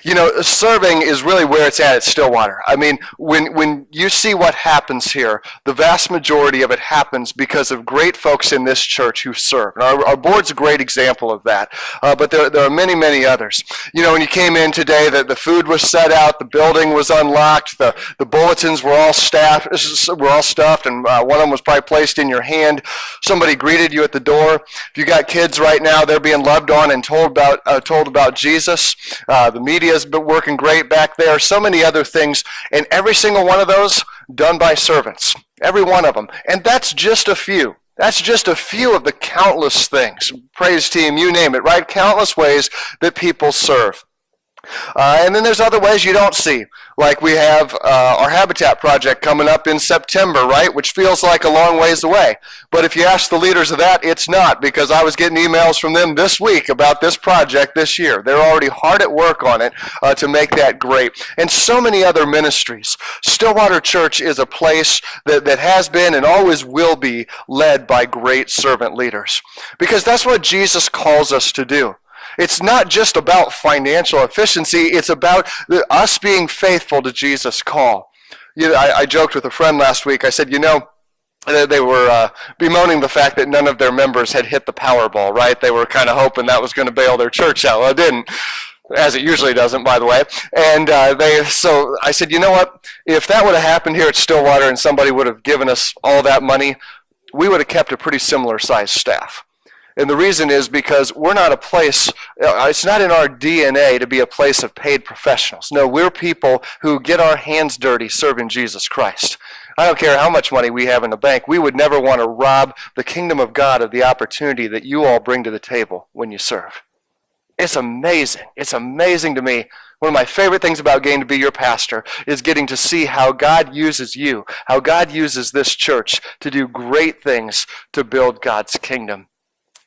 You know, serving is really where it's at Stillwater. I mean, when you see what happens here, the vast majority of it happens because of great folks in this church who serve. And our board's a great example of that, but there are many, many others. You know, when you came in today, the food was set out, the building was unlocked, the bulletins were all stuffed, and one of them was probably placed in your hand. Somebody greeted you at the door. If you got kids right now, they're being loved on and told about Jesus. The media's been working great back there. So many other things, and every single one of those done by servants. Every one of them. And that's just a few. That's just a few of the countless things. Praise team, you name it, right? Countless ways that people serve. And then there's other ways you don't see. Like we have our Habitat project coming up in September, right? Which feels like a long ways away. But if you ask the leaders of that, it's not, because I was getting emails from them this week about this project this year. They're already hard at work on it to make that great. And so many other ministries. Stillwater Church is a place that has been and always will be led by great servant leaders. Because that's what Jesus calls us to do. It's not just about financial efficiency. It's about us being faithful to Jesus' call. You know, I joked with a friend last week. I said, you know, they were bemoaning the fact that none of their members had hit the Powerball, right? They were kind of hoping that was going to bail their church out. Well, it didn't, as it usually doesn't, by the way. And so I said, you know what? If that would have happened here at Stillwater and somebody would have given us all that money, we would have kept a pretty similar sized staff. And the reason is because we're not a place, it's not in our DNA to be a place of paid professionals. No, we're people who get our hands dirty serving Jesus Christ. I don't care how much money we have in the bank. We would never want to rob the kingdom of God of the opportunity that you all bring to the table when you serve. It's amazing. It's amazing to me. One of my favorite things about getting to be your pastor is getting to see how God uses you, how God uses this church to do great things to build God's kingdom.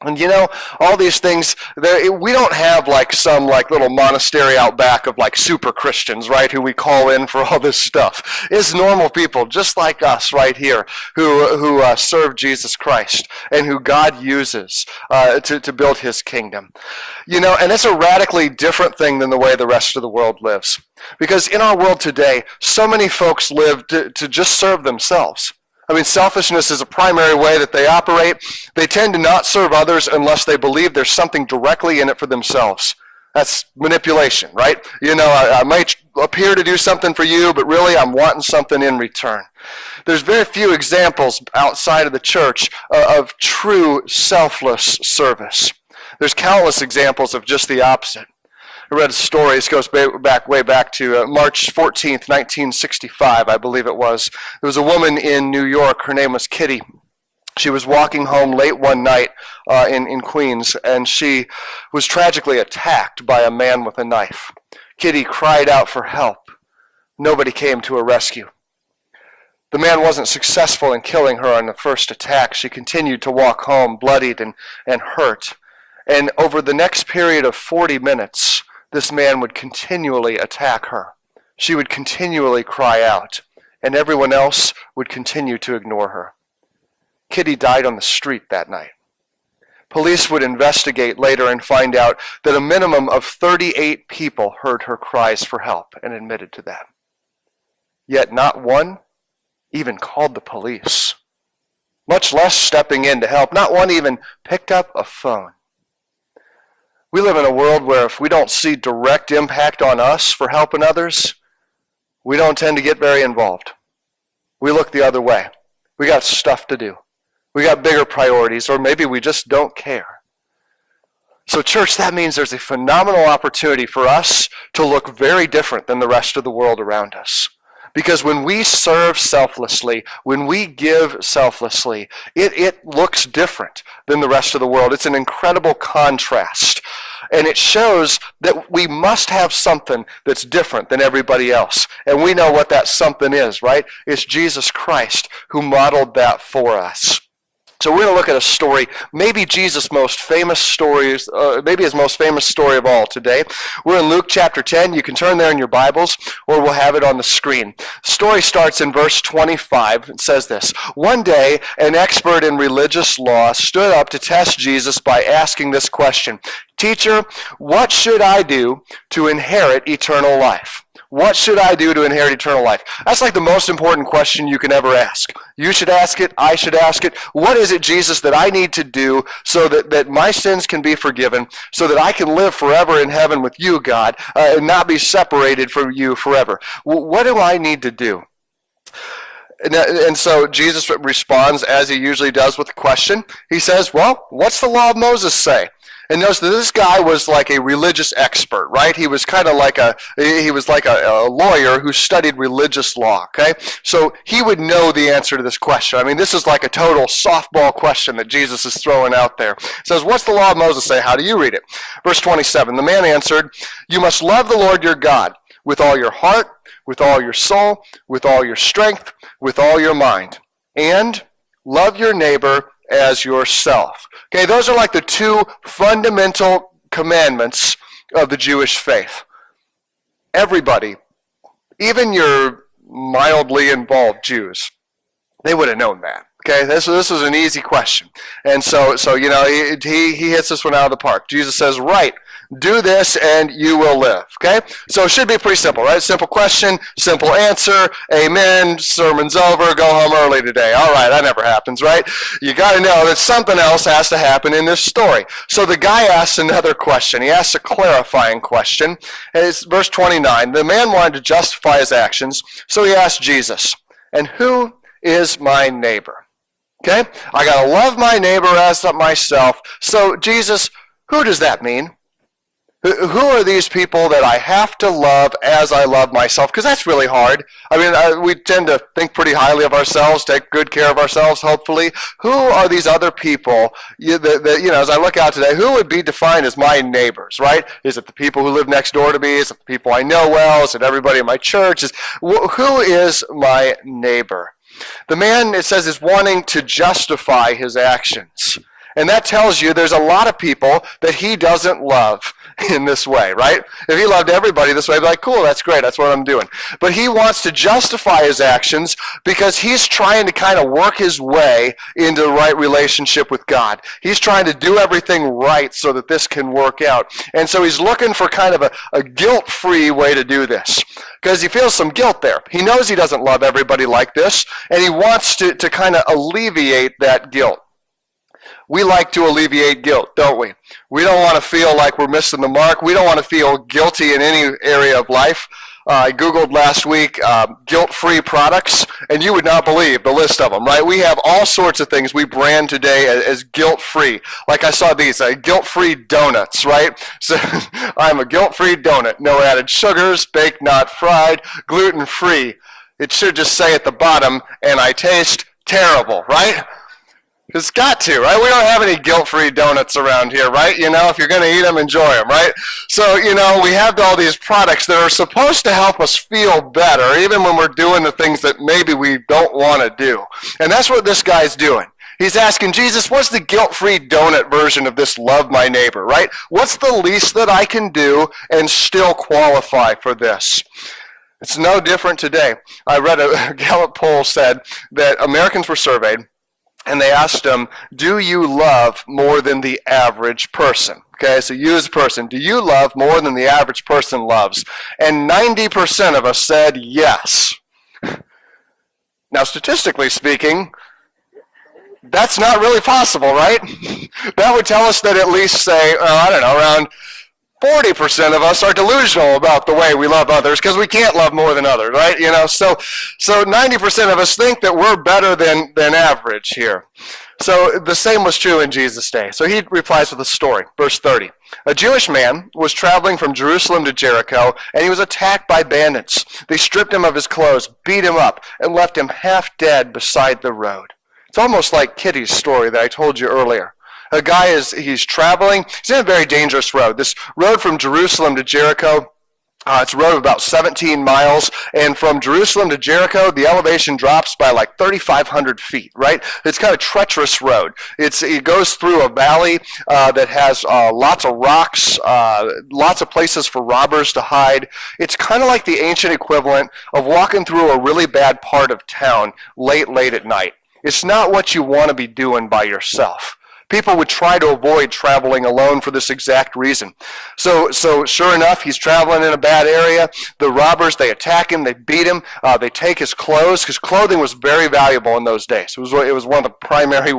And you know, all these things, we don't have like some like little monastery out back of like super Christians, right, who we call in for all this stuff. It's normal people just like us right here who serve Jesus Christ and who God uses to build his kingdom. You know, and it's a radically different thing than the way the rest of the world lives. Because in our world today, so many folks live to just serve themselves. I mean, selfishness is a primary way that they operate. They tend to not serve others unless they believe there's something directly in it for themselves. That's manipulation, right? You know, I might appear to do something for you, but really I'm wanting something in return. There's very few examples outside of the church of true selfless service. There's countless examples of just the opposite. I read a story. This goes way back to March 14th, 1965, I believe it was. There was a woman in New York. Her name was Kitty. She was walking home late one night in Queens, and she was tragically attacked by a man with a knife. Kitty cried out for help. Nobody came to her rescue. The man wasn't successful in killing her on the first attack. She continued to walk home bloodied and hurt. And over the next period of 40 minutes, this man would continually attack her. She would continually cry out, and everyone else would continue to ignore her. Kitty died on the street that night. Police would investigate later and find out that a minimum of 38 people heard her cries for help and admitted to that. Yet not one even called the police, much less stepping in to help. Not one even picked up a phone. We live in a world where if we don't see direct impact on us for helping others, we don't tend to get very involved. We look the other way. We got stuff to do. We got bigger priorities, or maybe we just don't care. So church, that means there's a phenomenal opportunity for us to look very different than the rest of the world around us. Because when we serve selflessly, when we give selflessly, it looks different than the rest of the world. It's an incredible contrast. And it shows that we must have something that's different than everybody else. And we know what that something is, right? It's Jesus Christ who modeled that for us. So we're going to look at a story, maybe Jesus' most famous stories, maybe his most famous story of all today. We're in Luke chapter 10. You can turn there in your Bibles, or we'll have it on the screen. The story starts in verse 25. It says this: One day, an expert in religious law stood up to test Jesus by asking this question: Teacher, what should I do to inherit eternal life? What should I do to inherit eternal life? That's like the most important question you can ever ask. You should ask it. I should ask it. What is it, Jesus, that I need to do so that my sins can be forgiven, so that I can live forever in heaven with you, God, and not be separated from you forever? What do I need to do? And so Jesus responds, as he usually does, with a question. He says, well, what's the law of Moses say? And notice that this guy was like a religious expert, right? He was kind of like a lawyer who studied religious law, okay? So he would know the answer to this question. I mean, this is like a total softball question that Jesus is throwing out there. It says, what's the law of Moses say? How do you read it? Verse 27, the man answered, you must love the Lord your God with all your heart, with all your soul, with all your strength, with all your mind, and love your neighbor as yourself. Okay, those are like the two fundamental commandments of the Jewish faith. Everybody, even your mildly involved Jews, they would have known that. Okay, this was an easy question. And so you know, he hits this one out of the park. Jesus says, right, do this and you will live. Okay, so it should be pretty simple, right? Simple question, simple answer, amen, sermon's over, go home early today. All right, that never happens, right? You got to know that something else has to happen in this story. So the guy asks another question. He asks a clarifying question. And it's verse 29. The man wanted to justify his actions, so he asked Jesus, and who is my neighbor? Okay, I got to love my neighbor as myself. So Jesus, who does that mean? Who are these people that I have to love as I love myself? Because that's really hard. I mean, we tend to think pretty highly of ourselves, take good care of ourselves, hopefully. Who are these other people that, as I look out today, who would be defined as my neighbors, right? Is it the people who live next door to me? Is it the people I know well? Is it everybody in my church? Who is my neighbor? The man, it says, is wanting to justify his actions. And that tells you there's a lot of people that he doesn't love in this way, right? If he loved everybody this way, he'd be like, cool, that's great, that's what I'm doing. But he wants to justify his actions because he's trying to kind of work his way into the right relationship with God. He's trying to do everything right so that this can work out. And so he's looking for kind of a guilt-free way to do this because he feels some guilt there. He knows he doesn't love everybody like this, and he wants to kind of alleviate that guilt. We like to alleviate guilt, don't we? We don't want to feel like we're missing the mark. We don't want to feel guilty in any area of life. I Googled last week guilt-free products, and you would not believe the list of them, right? We have all sorts of things we brand today as guilt-free. Like I saw these, guilt-free donuts, right? So I'm a guilt-free donut. No added sugars, baked, not fried, gluten-free. It should just say at the bottom, and I taste terrible, right? It's got to, right? We don't have any guilt-free donuts around here, right? If you're going to eat them, enjoy them, right? So, we have all these products that are supposed to help us feel better, even when we're doing the things that maybe we don't want to do. And that's what this guy's doing. He's asking, Jesus, what's the guilt-free donut version of this love my neighbor, right? What's the least that I can do and still qualify for this? It's no different today. I read a Gallup poll said that Americans were surveyed, and they asked them, do you love more than the average person? Okay, so you as a person, do you love more than the average person loves? And 90% of us said yes. Now, statistically speaking, that's not really possible, right? That would tell us that at least, say, around 40% of us are delusional about the way we love others because we can't love more than others, right? So 90% of us think that we're better than average here. So the same was true in Jesus' day. So he replies with a story, verse 30. A Jewish man was traveling from Jerusalem to Jericho, and he was attacked by bandits. They stripped him of his clothes, beat him up, and left him half dead beside the road. It's almost like Kitty's story that I told you earlier. A guy he's traveling. He's in a very dangerous road. This road from Jerusalem to Jericho, It's a road of about 17 miles, and from Jerusalem to Jericho, the elevation drops by like 3,500 feet, right? It's kind of a treacherous road. It goes through a valley that has lots of rocks, lots of places for robbers to hide. It's kind of like the ancient equivalent of walking through a really bad part of town late at night. It's not what you want to be doing by yourself. People would try to avoid traveling alone for this exact reason. So sure enough, he's traveling in a bad area. The robbers, they attack him, they beat him, they take his clothes, because clothing was very valuable in those days. It was one of the primary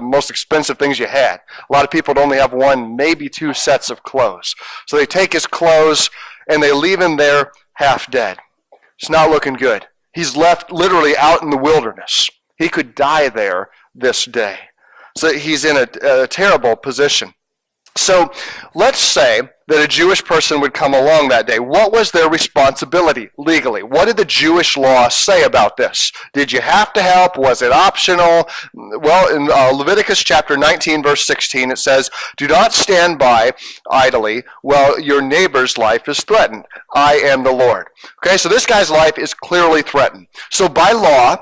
most expensive things you had. A lot of people would only have one, maybe two sets of clothes. So they take his clothes, and they leave him there half dead. It's not looking good. He's left literally out in the wilderness. He could die there this day. So he's in a terrible position. So let's say that a Jewish person would come along that day. What was their responsibility legally? What did the Jewish law say about this? Did you have to help? Was it optional? Well, in Leviticus chapter 19, verse 16, it says, "Do not stand by idly while your neighbor's life is threatened. I am the Lord." Okay, so this guy's life is clearly threatened. So by law,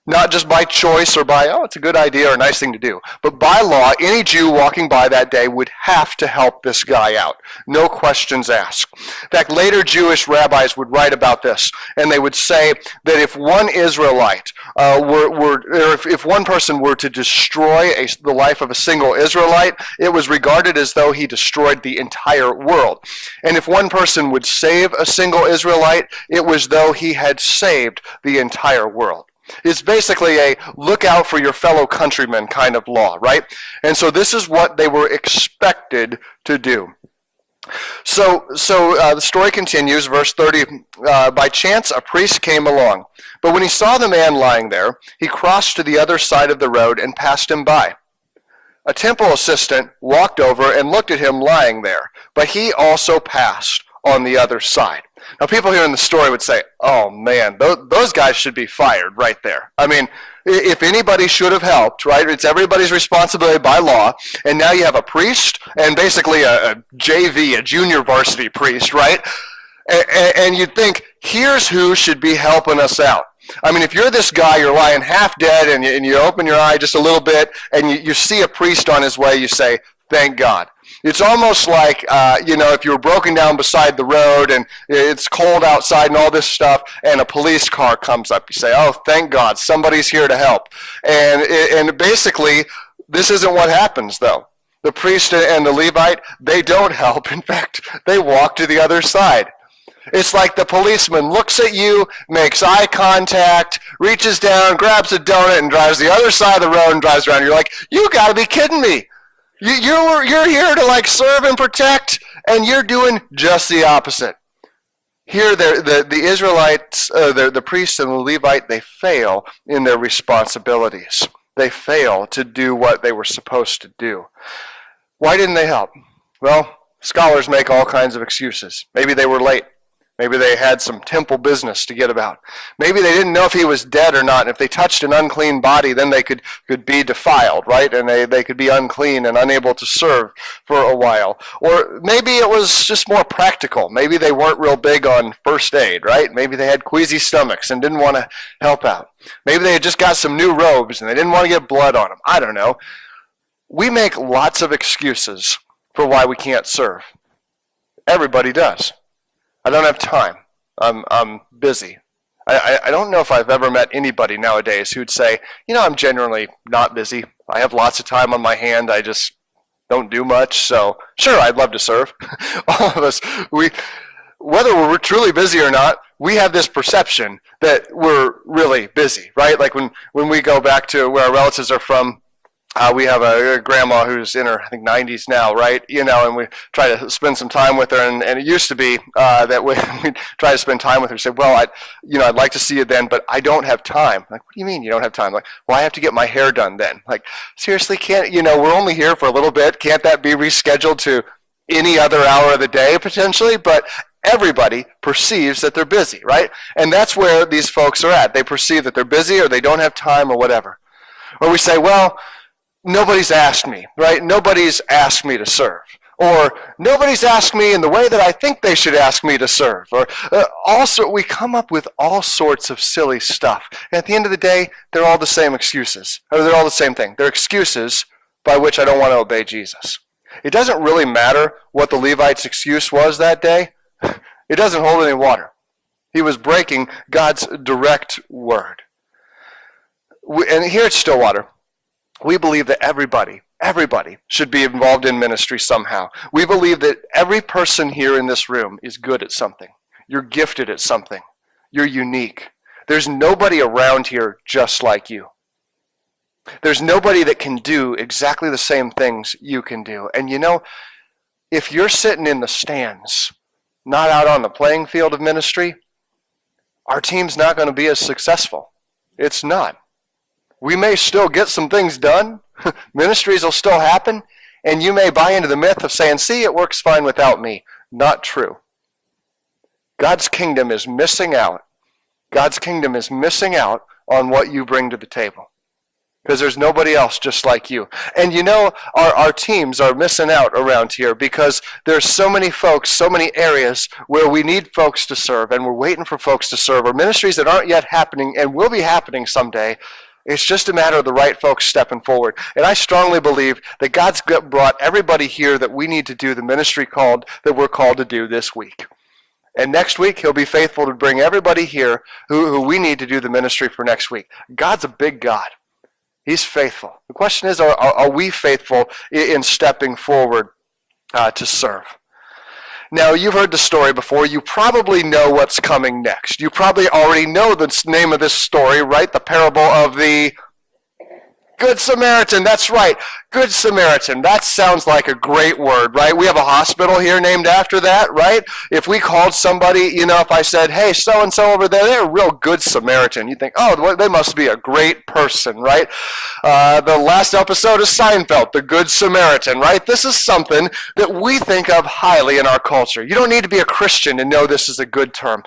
not just by choice or by, oh, it's a good idea or a nice thing to do, but by law, any Jew walking by that day would have to help this guy out. No questions asked. In fact, later Jewish rabbis would write about this, and they would say that if one Israelite if one person were to destroy the life of a single Israelite, it was regarded as though he destroyed the entire world. And if one person would save a single Israelite, it was though he had saved the entire world. It's basically a look out for your fellow countrymen kind of law, right? And so this is what they were expected to do. So the story continues, verse 30. By chance, a priest came along, but when he saw the man lying there, he crossed to the other side of the road and passed him by. A temple assistant walked over and looked at him lying there, but he also passed on the other side. Now, people here in the story would say, oh man, those guys should be fired right there. I mean, if anybody should have helped, right, it's everybody's responsibility by law, and now you have a priest and basically a JV, a junior varsity priest, right? And you'd think, here's who should be helping us out. I mean, if you're this guy, you're lying half dead, and you open your eye just a little bit, and you see a priest on his way, you say, thank God. It's almost like, if you were broken down beside the road and it's cold outside and all this stuff, and a police car comes up. You say, oh, thank God, somebody's here to help. And basically, this isn't what happens, though. The priest and the Levite, they don't help. In fact, they walk to the other side. It's like the policeman looks at you, makes eye contact, reaches down, grabs a donut, and drives the other side of the road and drives around. You're like, you got to be kidding me. You're here to serve and protect, and you're doing just the opposite. Here, the Israelites, the priests and the Levite, they fail in their responsibilities. They fail to do what they were supposed to do. Why didn't they help? Well, scholars make all kinds of excuses. Maybe they were late. Maybe they had some temple business to get about. Maybe they didn't know if he was dead or not. And if they touched an unclean body, then they could be defiled, right? And they could be unclean and unable to serve for a while. Or maybe it was just more practical. Maybe they weren't real big on first aid, right? Maybe they had queasy stomachs and didn't want to help out. Maybe they had just got some new robes and they didn't want to get blood on them. I don't know. We make lots of excuses for why we can't serve. Everybody does. I don't have time. I'm busy. I don't know if I've ever met anybody nowadays who'd say, I'm genuinely not busy. I have lots of time on my hand. I just don't do much. So sure, I'd love to serve. All of us, whether we're truly busy or not, we have this perception that we're really busy, right? Like when we go back to where our relatives are from, we have a grandma who's in her, I think, 90s now, right? And we try to spend some time with her. And it used to be that we'd try to spend time with her. Say, well, I'd like to see you then, but I don't have time. Like, what do you mean you don't have time? Like, well, I have to get my hair done then. Like, seriously, we're only here for a little bit. Can't that be rescheduled to any other hour of the day, potentially? But everybody perceives that they're busy, right? And that's where these folks are at. They perceive that they're busy or they don't have time or whatever. Or we say, well, nobody's asked me, right? Nobody's asked me to serve. Or nobody's asked me in the way that I think they should ask me to serve. Or also, we come up with all sorts of silly stuff. And at the end of the day, they're all the same excuses. Or they're all the same thing. They're excuses by which I don't want to obey Jesus. It doesn't really matter what the Levite's excuse was that day. It doesn't hold any water. He was breaking God's direct word. And here at Stillwater, we believe that everybody should be involved in ministry somehow. We believe that every person here in this room is good at something. You're gifted at something. You're unique. There's nobody around here just like you. There's nobody that can do exactly the same things you can do. And you know, if you're sitting in the stands, not out on the playing field of ministry, our team's not going to be as successful. It's not. We may still get some things done. Ministries will still happen. And you may buy into the myth of saying, see, it works fine without me. Not true. God's kingdom is missing out. God's kingdom is missing out on what you bring to the table. Because there's nobody else just like you. And you know, our teams are missing out around here because there's so many folks, so many areas where we need folks to serve, and we're waiting for folks to serve, or ministries that aren't yet happening and will be happening someday. It's just a matter of the right folks stepping forward. And I strongly believe that God's brought everybody here that we need to do the ministry that we're called to do this week. And next week, he'll be faithful to bring everybody here who we need to do the ministry for next week. God's a big God. He's faithful. The question is, are we faithful in stepping forward to serve? Now, you've heard the story before. You probably know what's coming next. You probably already know the name of this story, right? The parable of the Good Samaritan. That's right. Good Samaritan. That sounds like a great word, right? We have a hospital here named after that, right? If we called somebody, if I said, hey, so-and-so over there, they're a real good Samaritan. You think, oh, they must be a great person, right? The last episode of Seinfeld, the Good Samaritan, right? This is something that we think of highly in our culture. You don't need to be a Christian to know this is a good term.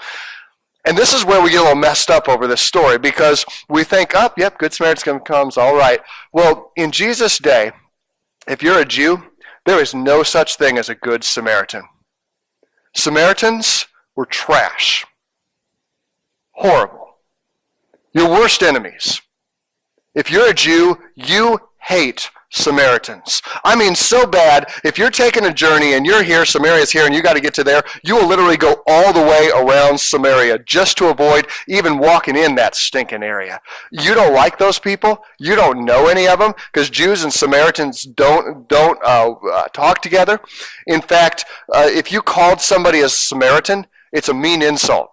And this is where we get a little messed up over this story, because we think, yep, Good Samaritan comes, all right. Well, in Jesus' day, if you're a Jew, there is no such thing as a Good Samaritan. Samaritans were trash. Horrible. Your worst enemies. If you're a Jew, you hate Samaritans. I mean, so bad, if you're taking a journey and you're here, Samaria's here, and you got to get to there, you will literally go all the way around Samaria just to avoid even walking in that stinking area. You don't like those people. You don't know any of them, because Jews and Samaritans don't talk together. In fact, if you called somebody a Samaritan, it's a mean insult.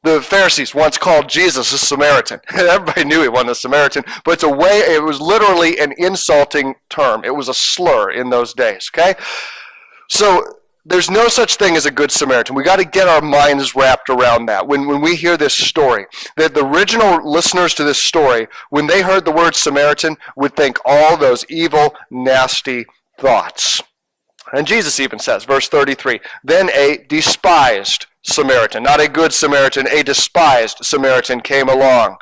The Pharisees once called Jesus a Samaritan. Everybody knew he wasn't a Samaritan, but it was literally an insulting term. It was a slur in those days, okay? So there's no such thing as a Good Samaritan. We got to get our minds wrapped around that. When we hear this story, that the original listeners to this story, when they heard the word Samaritan, would think all those evil, nasty thoughts. And Jesus even says, verse 33, then a despised Samaritan, not a good Samaritan, a despised Samaritan came along.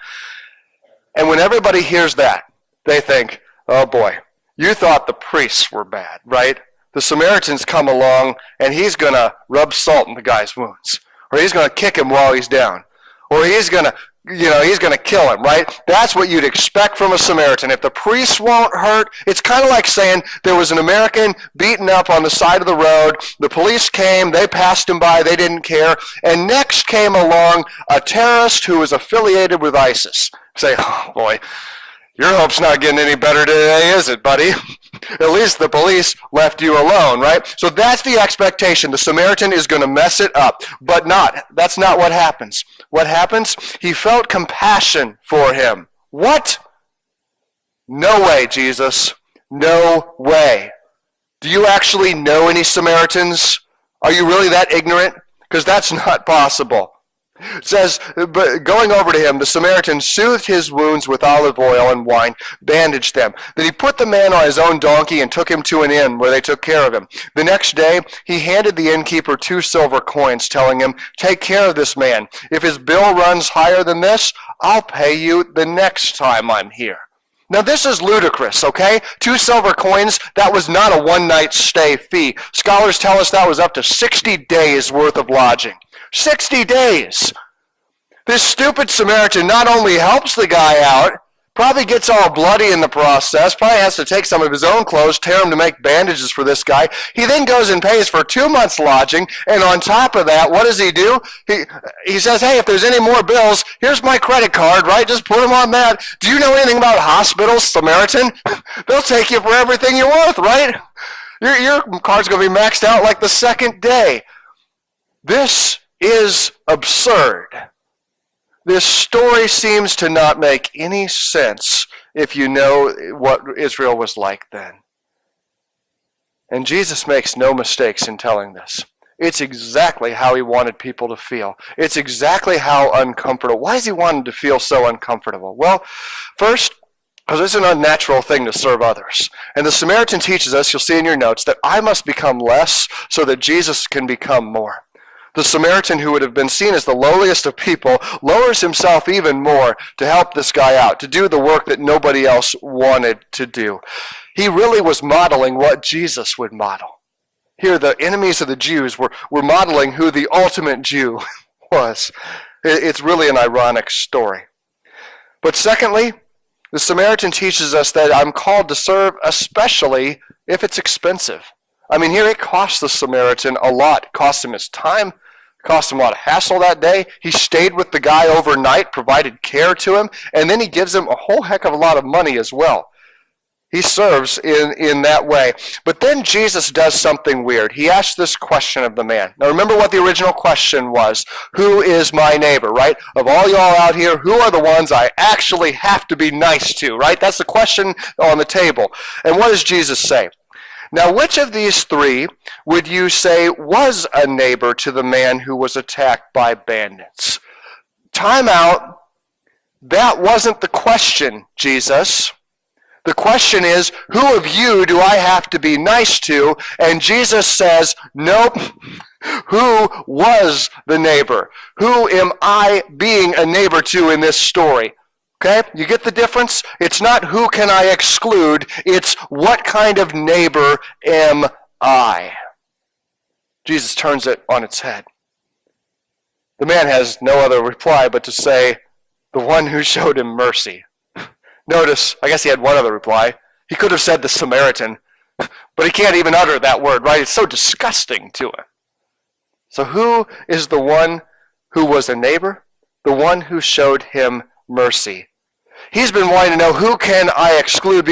And when everybody hears that, they think, oh boy, you thought the priests were bad, right? The Samaritan's come along and he's going to rub salt in the guy's wounds. Or he's going to kick him while he's down. Or he's going to kill him, right? That's what you'd expect from a Samaritan. If the priests won't hurt, it's kind of like saying there was an American beaten up on the side of the road. The police came, they passed him by, they didn't care. And next came along a terrorist who was affiliated with ISIS. Say, oh boy, your hope's not getting any better today, is it, buddy? At least the police left you alone, right? So that's the expectation. The Samaritan is going to mess it up, but that's not what happens. What happens? He felt compassion for him. What? No way, Jesus. No way. Do you actually know any Samaritans? Are you really that ignorant? Because that's not possible. It says, but going over to him, the Samaritan soothed his wounds with olive oil and wine, bandaged them. Then he put the man on his own donkey and took him to an inn where they took care of him. The next day, he handed the innkeeper 2 silver coins, telling him, take care of this man. If his bill runs higher than this, I'll pay you the next time I'm here. Now this is ludicrous, okay? 2 silver coins, that was not a one-night stay fee. Scholars tell us that was up to 60 days worth of lodging. 60 days! This stupid Samaritan not only helps the guy out, probably gets all bloody in the process, probably has to take some of his own clothes, tear them to make bandages for this guy. He then goes and pays for 2 months lodging, and on top of that, what does he do? He says, hey, if there's any more bills, here's my credit card, right? Just put them on that. Do you know anything about hospitals, Samaritan? They'll take you for everything you're worth, right? Your card's going to be maxed out like the second day. This is absurd. This story seems to not make any sense if you know what Israel was like then. And Jesus makes no mistakes in telling this. It's exactly how he wanted people to feel. It's exactly how uncomfortable. Why does he want them to feel so uncomfortable? Well, first, because it's an unnatural thing to serve others. And the Samaritan teaches us, you'll see in your notes, that I must become less so that Jesus can become more. The Samaritan, who would have been seen as the lowliest of people, lowers himself even more to help this guy out, to do the work that nobody else wanted to do. He really was modeling what Jesus would model. Here, the enemies of the Jews were modeling who the ultimate Jew was. It's really an ironic story. But secondly, the Samaritan teaches us that I'm called to serve, especially if it's expensive. I mean, here it cost the Samaritan a lot. It cost him his time. Cost him a lot of hassle that day. He stayed with the guy overnight, provided care to him, and then he gives him a whole heck of a lot of money as well. He serves in that way. But then Jesus does something weird. He asks this question of the man. Now remember what the original question was. Who is my neighbor, right? Of all y'all out here, who are the ones I actually have to be nice to, right? That's the question on the table. And what does Jesus say? Now, which of these 3 would you say was a neighbor to the man who was attacked by bandits? Time out. That wasn't the question, Jesus. The question is, who of you do I have to be nice to? And Jesus says, nope. Who was the neighbor? Who am I being a neighbor to in this story? Okay, you get the difference? It's not who can I exclude, it's what kind of neighbor am I? Jesus turns it on its head. The man has no other reply but to say, the one who showed him mercy. Notice, I guess he had one other reply. He could have said the Samaritan, but he can't even utter that word, right? It's so disgusting to him. So who is the one who was a neighbor? The one who showed him mercy. He's been wanting to know, who can I exclude?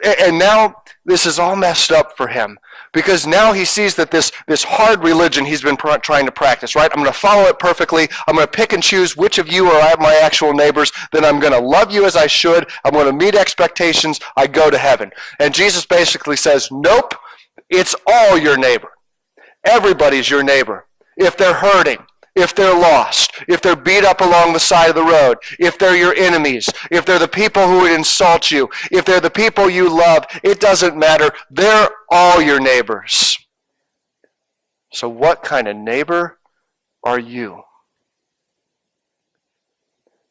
And now this is all messed up for him. Because now he sees that this hard religion he's been trying to practice, right? I'm going to follow it perfectly. I'm going to pick and choose which of you are my actual neighbors. Then I'm going to love you as I should. I'm going to meet expectations. I go to heaven. And Jesus basically says, nope, it's all your neighbor. Everybody's your neighbor. If they're hurting, if they're lost, if they're beat up along the side of the road, if they're your enemies, if they're the people who would insult you, if they're the people you love, it doesn't matter. They're all your neighbors. So what kind of neighbor are you?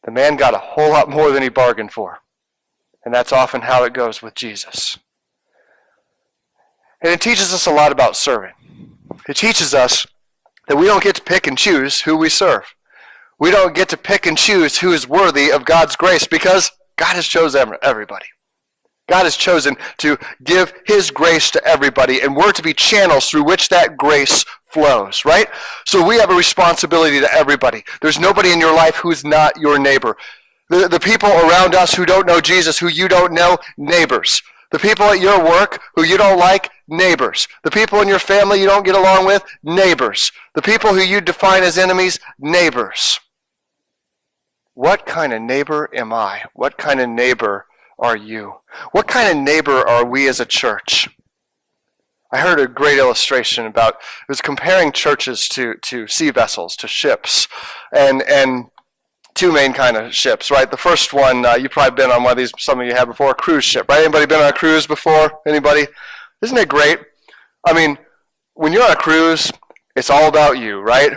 The man got a whole lot more than he bargained for. And that's often how it goes with Jesus. And it teaches us a lot about serving. It teaches us that we don't get to pick and choose who we serve. We don't get to pick and choose who is worthy of God's grace because God has chosen everybody. God has chosen to give his grace to everybody, and we're to be channels through which that grace flows, right? So we have a responsibility to everybody. There's nobody in your life who's not your neighbor. The people around us who don't know Jesus, who you don't know, neighbors. The people at your work who you don't like, neighbors. The people in your family you don't get along with, neighbors. The people who you define as enemies, neighbors. What kind of neighbor am I? What kind of neighbor are you? What kind of neighbor are we as a church? I heard a great illustration about, it was comparing churches to sea vessels, to ships, and two main kind of ships, right? The first one, you've probably been on one of these, some of you have before, a cruise ship, right? Anybody been on a cruise before? Anybody? Isn't it great? I mean, when you're on a cruise, it's all about you, right?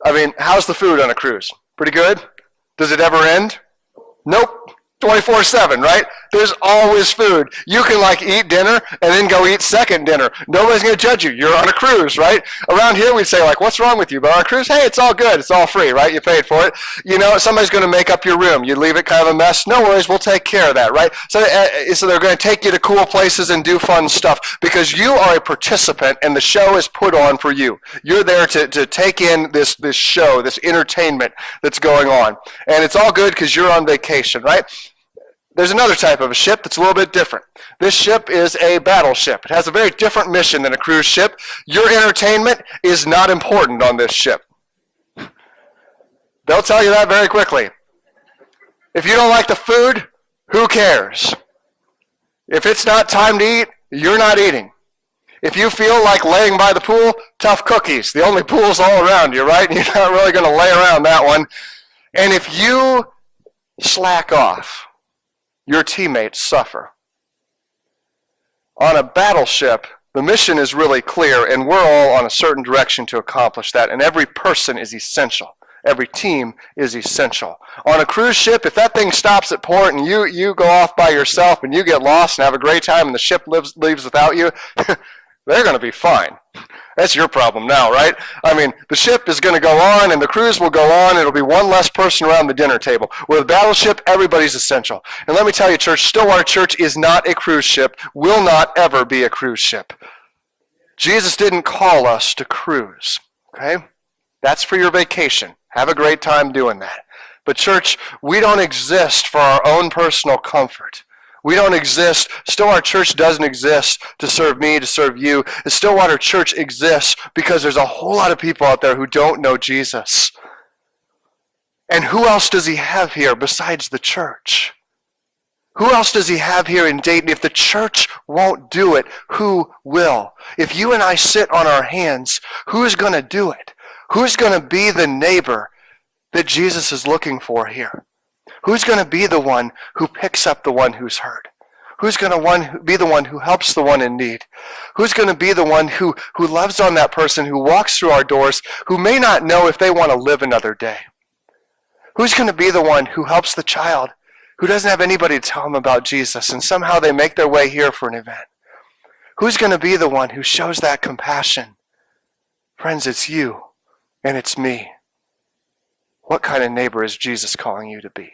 I mean, how's the food on a cruise? Pretty good? Does it ever end? Nope. 24/7, right? There's always food. You can eat dinner and then go eat second dinner. Nobody's going to judge you. You're on a cruise, right? Around here we'd say what's wrong with you? But on a cruise, hey, it's all good. It's all free, right? You paid for it. Somebody's going to make up your room. You leave it kind of a mess. No worries. We'll take care of that, right? So they're going to take you to cool places and do fun stuff because you are a participant and the show is put on for you. You're there to take in this show, this entertainment that's going on. And it's all good because you're on vacation, right? There's another type of a ship that's a little bit different. This ship is a battleship. It has a very different mission than a cruise ship. Your entertainment is not important on this ship. They'll tell you that very quickly. If you don't like the food, who cares? If it's not time to eat, you're not eating. If you feel like laying by the pool, tough cookies. The only pool's all around you, right? You're not really going to lay around that one. And if you slack off, your teammates suffer. On a battleship, the mission is really clear, and we're all on a certain direction to accomplish that, and every person is essential. Every team is essential. On a cruise ship, if that thing stops at port and you go off by yourself and you get lost and have a great time and the ship leaves without you, they're going to be fine. That's your problem now, right? The ship is going to go on and the cruise will go on. It'll be one less person around the dinner table. With a battleship, everybody's essential. And let me tell you, church, Stillwater Church is not a cruise ship, will not ever be a cruise ship. Jesus didn't call us to cruise, okay? That's for your vacation. Have a great time doing that. But church, we don't exist for our own personal comfort. We don't exist. Stillwater Church doesn't exist to serve me, to serve you. The Stillwater Church exists because there's a whole lot of people out there who don't know Jesus. And who else does he have here besides the church? Who else does he have here in Dayton? If the church won't do it, who will? If you and I sit on our hands, who's going to do it? Who's going to be the neighbor that Jesus is looking for here? Who's going to be the one who picks up the one who's hurt? Who's going to be the one who helps the one in need? Who's going to be the one who loves on that person who walks through our doors, who may not know if they want to live another day? Who's going to be the one who helps the child who doesn't have anybody to tell them about Jesus and somehow they make their way here for an event? Who's going to be the one who shows that compassion? Friends, it's you and it's me. What kind of neighbor is Jesus calling you to be?